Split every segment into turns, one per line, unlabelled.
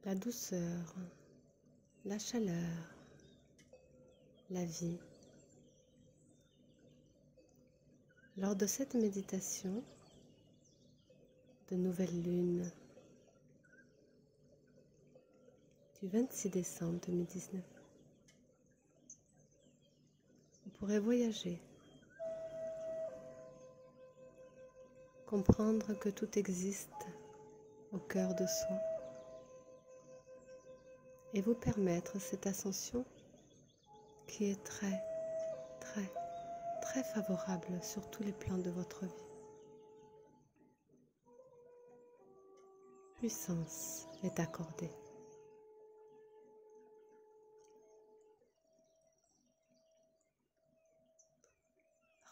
la douceur, la chaleur, la vie. Lors de cette méditation de nouvelle lune du 26 décembre 2019, vous pourrez voyager, comprendre que tout existe au cœur de soi et vous permettre cette ascension qui est très favorable sur tous les plans de votre vie. Puissance est accordée.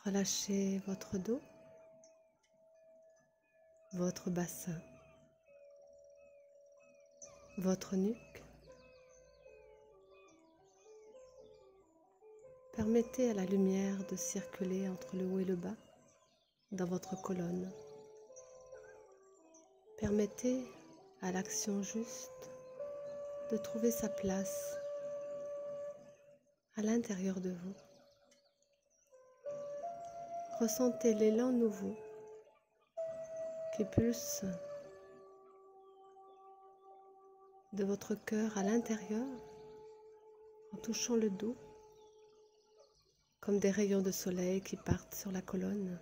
Relâchez votre dos, votre bassin, votre nuque. Permettez à la lumière de circuler entre le haut et le bas dans votre colonne. Permettez à l'action juste de trouver sa place à l'intérieur de vous. Ressentez l'élan nouveau qui pulse de votre cœur à l'intérieur en touchant le dos, comme des rayons de soleil qui partent sur la colonne,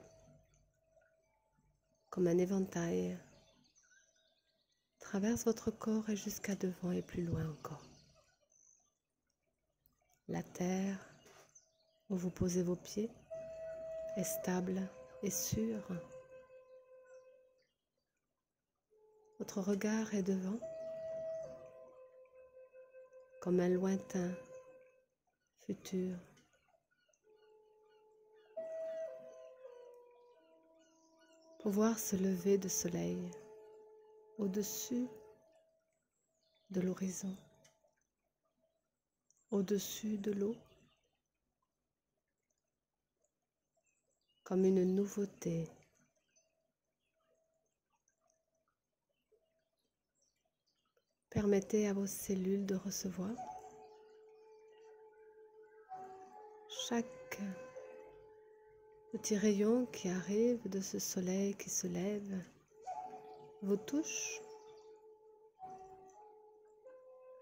comme un éventail, traverse votre corps et jusqu'à devant et plus loin encore. La terre où vous posez vos pieds est stable et sûre. Votre regard est devant, comme un lointain futur. Pour voir ce lever de soleil au-dessus de l'horizon, au-dessus de l'eau, comme une nouveauté. Permettez à vos cellules de recevoir chaque petit rayon qui arrive de ce soleil qui se lève, vous touche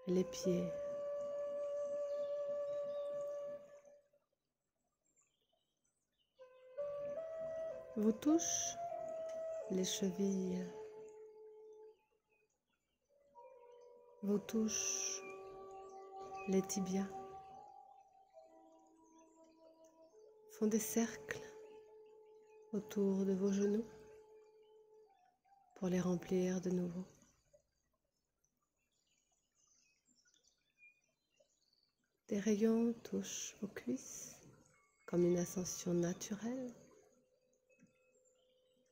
les pieds, vous touche les chevilles, vous touche les tibias, font des cercles autour de vos genoux pour les remplir de nouveau. Des rayons touchent vos cuisses comme une ascension naturelle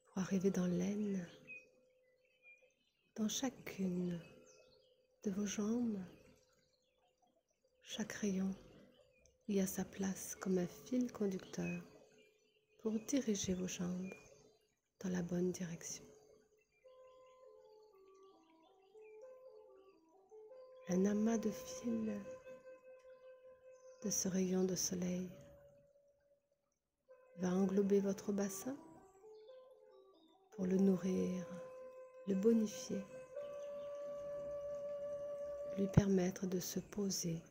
pour arriver dans l'aine, dans chacune de vos jambes. Chaque rayon y a sa place comme un fil conducteur pour diriger vos jambes dans la bonne direction. Un amas de fils de ce rayon de soleil va englober votre bassin pour le nourrir, le bonifier, lui permettre de se poser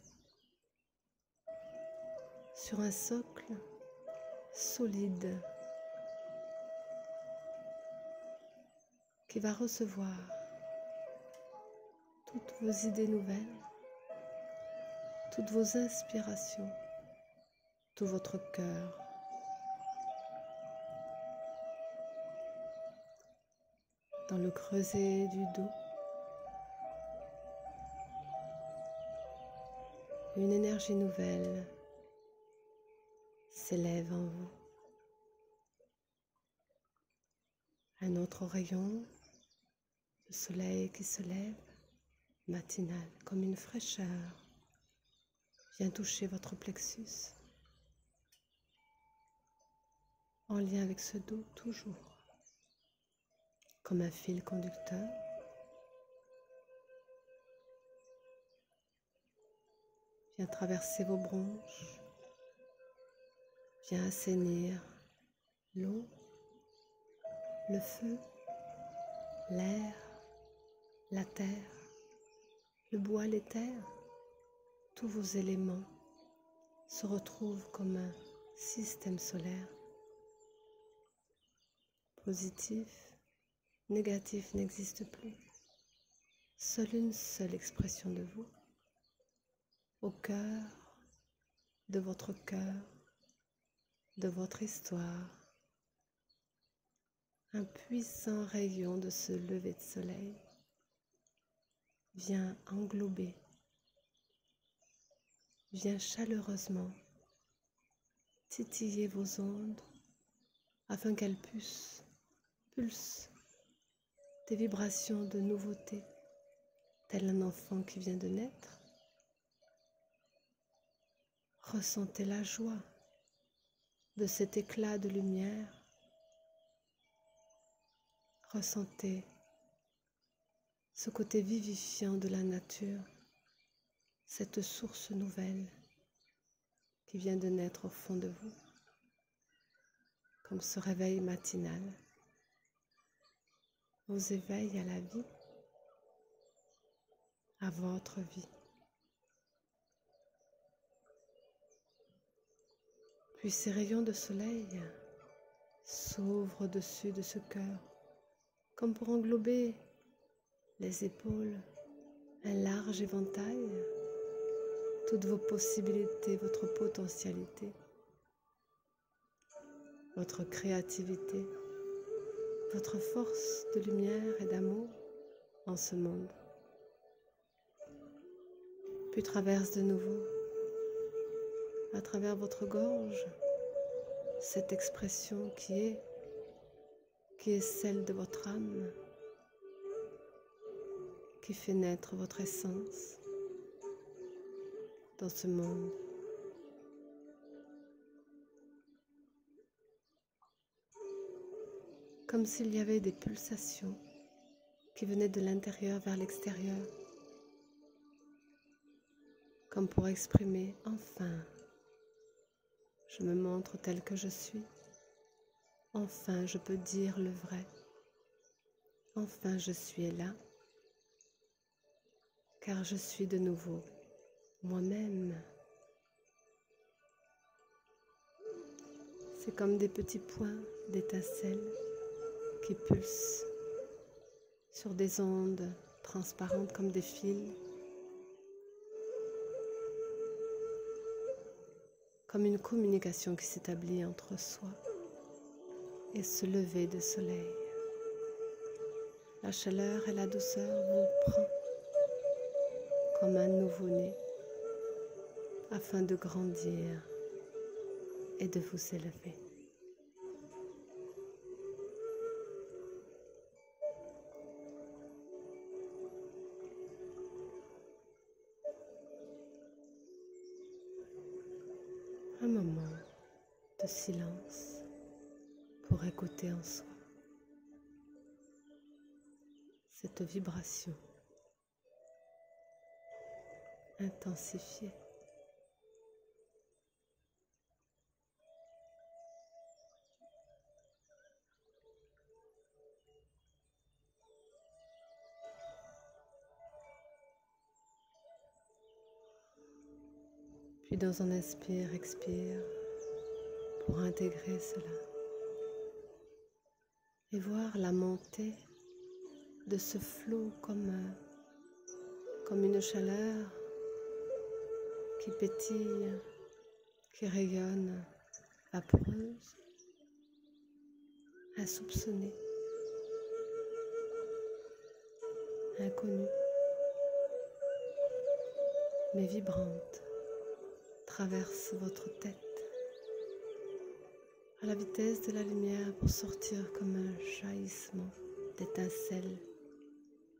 sur un socle solide qui va recevoir toutes vos idées nouvelles, toutes vos inspirations, tout votre cœur. Dans le creuset du dos, une énergie nouvelle s'élève en vous. Un autre rayon de soleil qui se lève, matinal, comme une fraîcheur, vient toucher votre plexus, en lien avec ce dos toujours, comme un fil conducteur. vient traverser vos bronches, vient assainir l'eau, le feu, l'air, la terre, le bois, l'éther. Tous vos éléments se retrouvent comme un système solaire. Positif, négatif n'existe plus. Seule une seule expression de vous, au cœur de votre cœur, de votre histoire. Un puissant rayon de ce lever de soleil vient englober, vient chaleureusement titiller vos ondes afin qu'elles pulsent des vibrations de nouveauté, tel un enfant qui vient de naître. Ressentez la joie de cet éclat de lumière. Ressentez ce côté vivifiant de la nature, cette source nouvelle qui vient de naître au fond de vous, comme ce réveil matinal, vos éveils à la vie, à votre vie. Puis ces rayons de soleil s'ouvrent au-dessus de ce cœur, comme pour englober les épaules, un large éventail, toutes vos possibilités, votre potentialité, votre créativité, votre force de lumière et d'amour en ce monde. Puis traverse de nouveau, à travers votre gorge, cette expression qui est celle de votre âme, qui fait naître votre essence dans ce monde. Comme s'il y avait des pulsations qui venaient de l'intérieur vers l'extérieur, comme pour exprimer « Enfin, je me montre tel que je suis. Enfin, je peux dire le vrai. Enfin, je suis là, car je suis de nouveau moi-même. » C'est comme des petits points d'étincelles qui pulsent sur des ondes transparentes comme des fils, comme une communication qui s'établit entre soi et ce lever de soleil. La chaleur et la douceur vous prend comme un nouveau-né afin de grandir et de vous élever. Un moment de silence pour écouter en soi cette vibration intensifiée. Puis dans un inspire, expire pour intégrer cela et voir la montée de ce flot comme une chaleur qui pétille, qui rayonne, vaporeuse, insoupçonnée, inconnue, mais vibrante, traverse votre tête à la vitesse de la lumière pour sortir comme un jaillissement d'étincelles,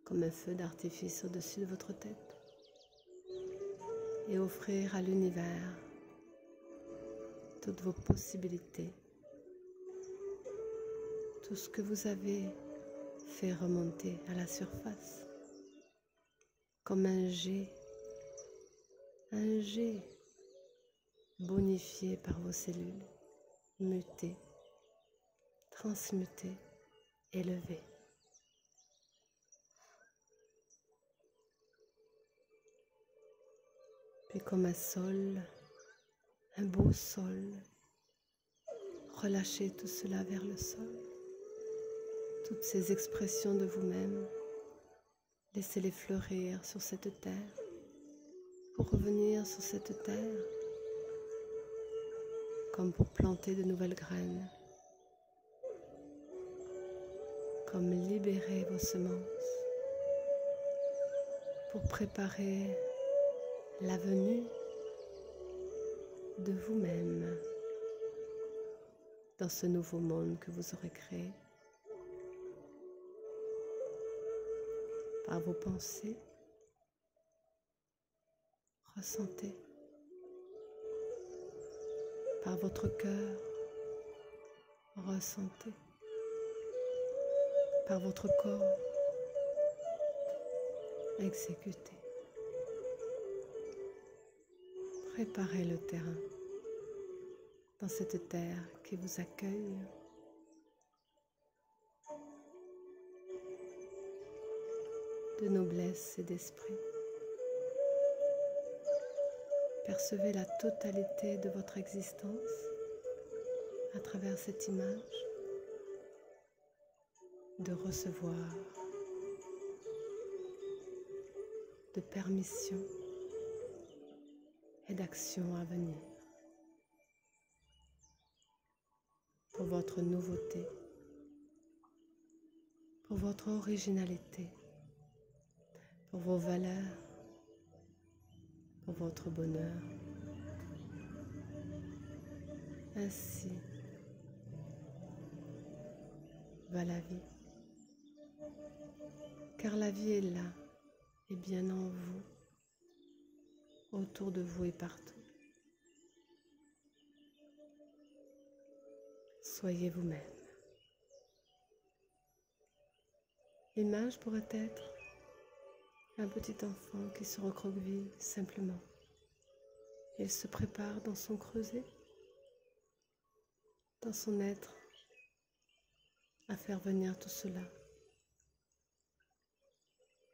comme un feu d'artifice au-dessus de votre tête et offrir à l'univers toutes vos possibilités, tout ce que vous avez fait remonter à la surface, comme un jet un jet bonifié par vos cellules, muté, transmuté, élevé. Puis comme un sol, un beau sol, relâchez tout cela vers le sol. Toutes ces expressions de vous-même, laissez-les fleurir sur cette terre, pour revenir sur cette terre, comme pour planter de nouvelles graines, comme libérer vos semences, pour préparer la venue de vous-même dans ce nouveau monde que vous aurez créé par vos pensées. Ressentez par votre cœur, ressentez par votre corps, exécutez. Préparez le terrain dans cette terre qui vous accueille. De noblesse et d'esprit. Percevez la totalité de votre existence à travers cette image de recevoir, de permission et d'action à venir pour votre nouveauté, pour votre originalité, pour vos valeurs, pour votre bonheur. Ainsi va la vie, car la vie est là et bien en vous, autour de vous et partout. Soyez vous-même. L'image pourrait être un petit enfant qui se recroqueville simplement. Il se prépare dans son creuset, dans son être, à faire venir tout cela.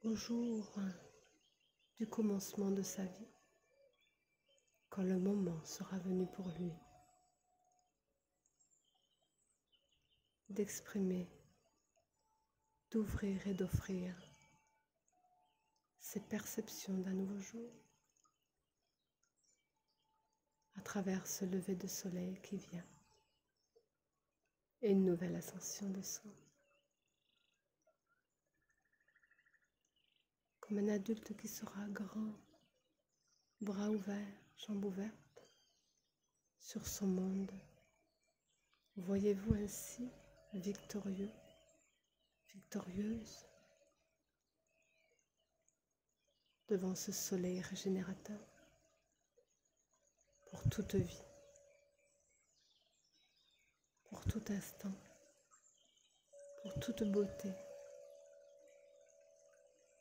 Au jour du commencement de sa vie, quand le moment sera venu pour lui d'exprimer, d'ouvrir et d'offrir ses perceptions d'un nouveau jour à travers ce lever de soleil qui vient et une nouvelle ascension de soi. Comme un adulte qui sera grand, bras ouverts, jambes ouvertes, sur son monde. Voyez-vous ainsi victorieux, victorieuse, devant ce soleil régénérateur pour toute vie, pour tout instant, pour toute beauté.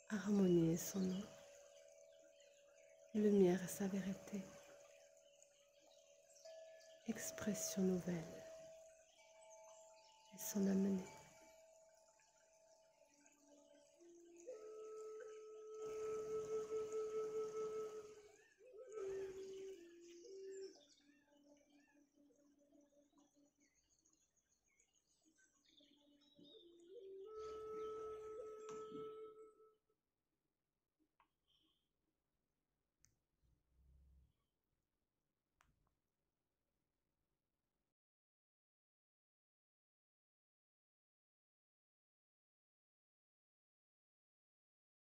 Harmonie est son nom, lumière est sa vérité, expression nouvelle et son amener.